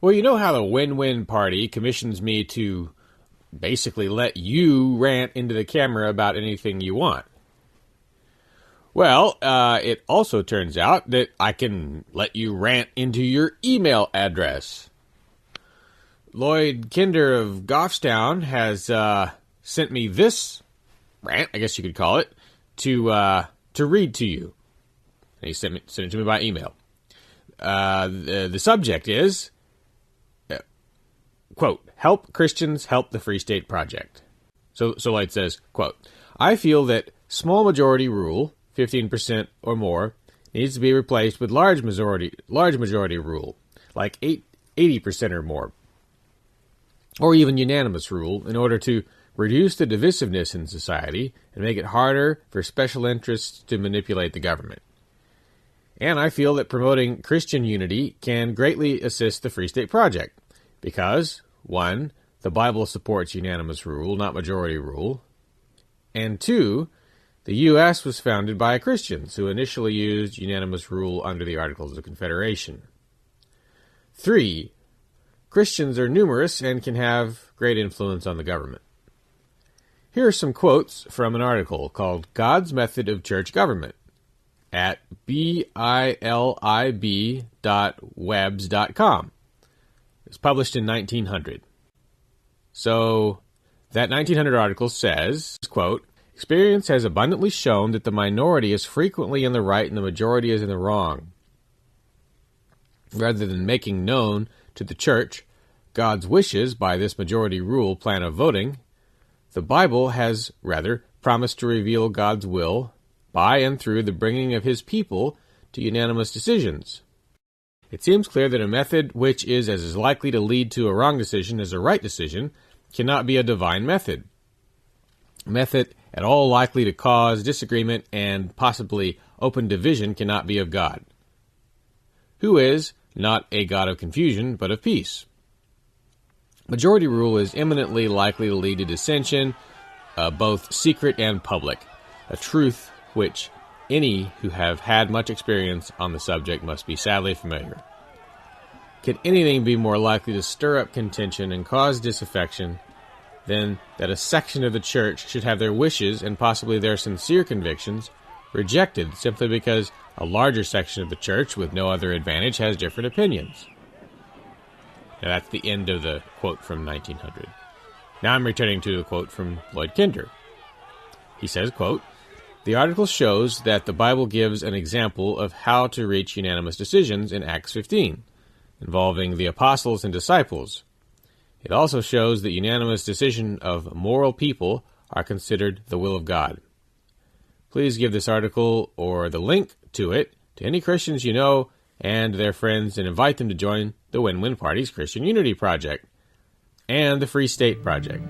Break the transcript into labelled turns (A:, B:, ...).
A: Well, you know how the Win-Win Party commissions me to basically let you rant into the camera about anything you want. Well, it also turns out that I can let you rant into your email address. Lloyd Kinder of Goffstown has sent me this rant, I guess you could call it, to read to you. And he sent it to me by email. The subject is, quote, "Help Christians Help the Free State Project." So Lloyd says, quote, "I feel that small majority rule, 15% or more, needs to be replaced with large majority rule, like 80% or more, or even unanimous rule, in order to reduce the divisiveness in society and make it harder for special interests to manipulate the government. And I feel that promoting Christian unity can greatly assist the Free State Project, because, 1, the Bible supports unanimous rule, not majority rule, and 2, the U.S. was founded by Christians who initially used unanimous rule under the Articles of Confederation. 3, Christians are numerous and can have great influence on the government." Here are some quotes from an article called "God's Method of Church Government" at bilib.webs.com. It's published in 1900. So, that 1900 article says, quote, "Experience has abundantly shown that the minority is frequently in the right and the majority is in the wrong. Rather than making known to the Church God's wishes by this majority rule plan of voting, the Bible has rather promised to reveal God's will by and through the bringing of His people to unanimous decisions. It seems clear that a method which is as likely to lead to a wrong decision as a right decision cannot be a divine method. A method at all likely to cause disagreement and possibly open division cannot be of God, who is not a God of confusion, but of peace. Majority rule is eminently likely to lead to dissension, both secret and public, a truth which any who have had much experience on the subject must be sadly familiar. Could anything be more likely to stir up contention and cause disaffection than that a section of the church should have their wishes and possibly their sincere convictions rejected simply because a larger section of the church with no other advantage has different opinions?" Now that's the end of the quote from 1900. Now I'm returning to the quote from Lloyd Kinder. He says, quote, "The article shows that the Bible gives an example of how to reach unanimous decisions in Acts 15, involving the apostles and disciples. It also shows that unanimous decision of moral people are considered the will of God. Please give this article or the link to it to any Christians you know and their friends and invite them to join the Win-Win Party's Christian Unity Project and the Free State Project."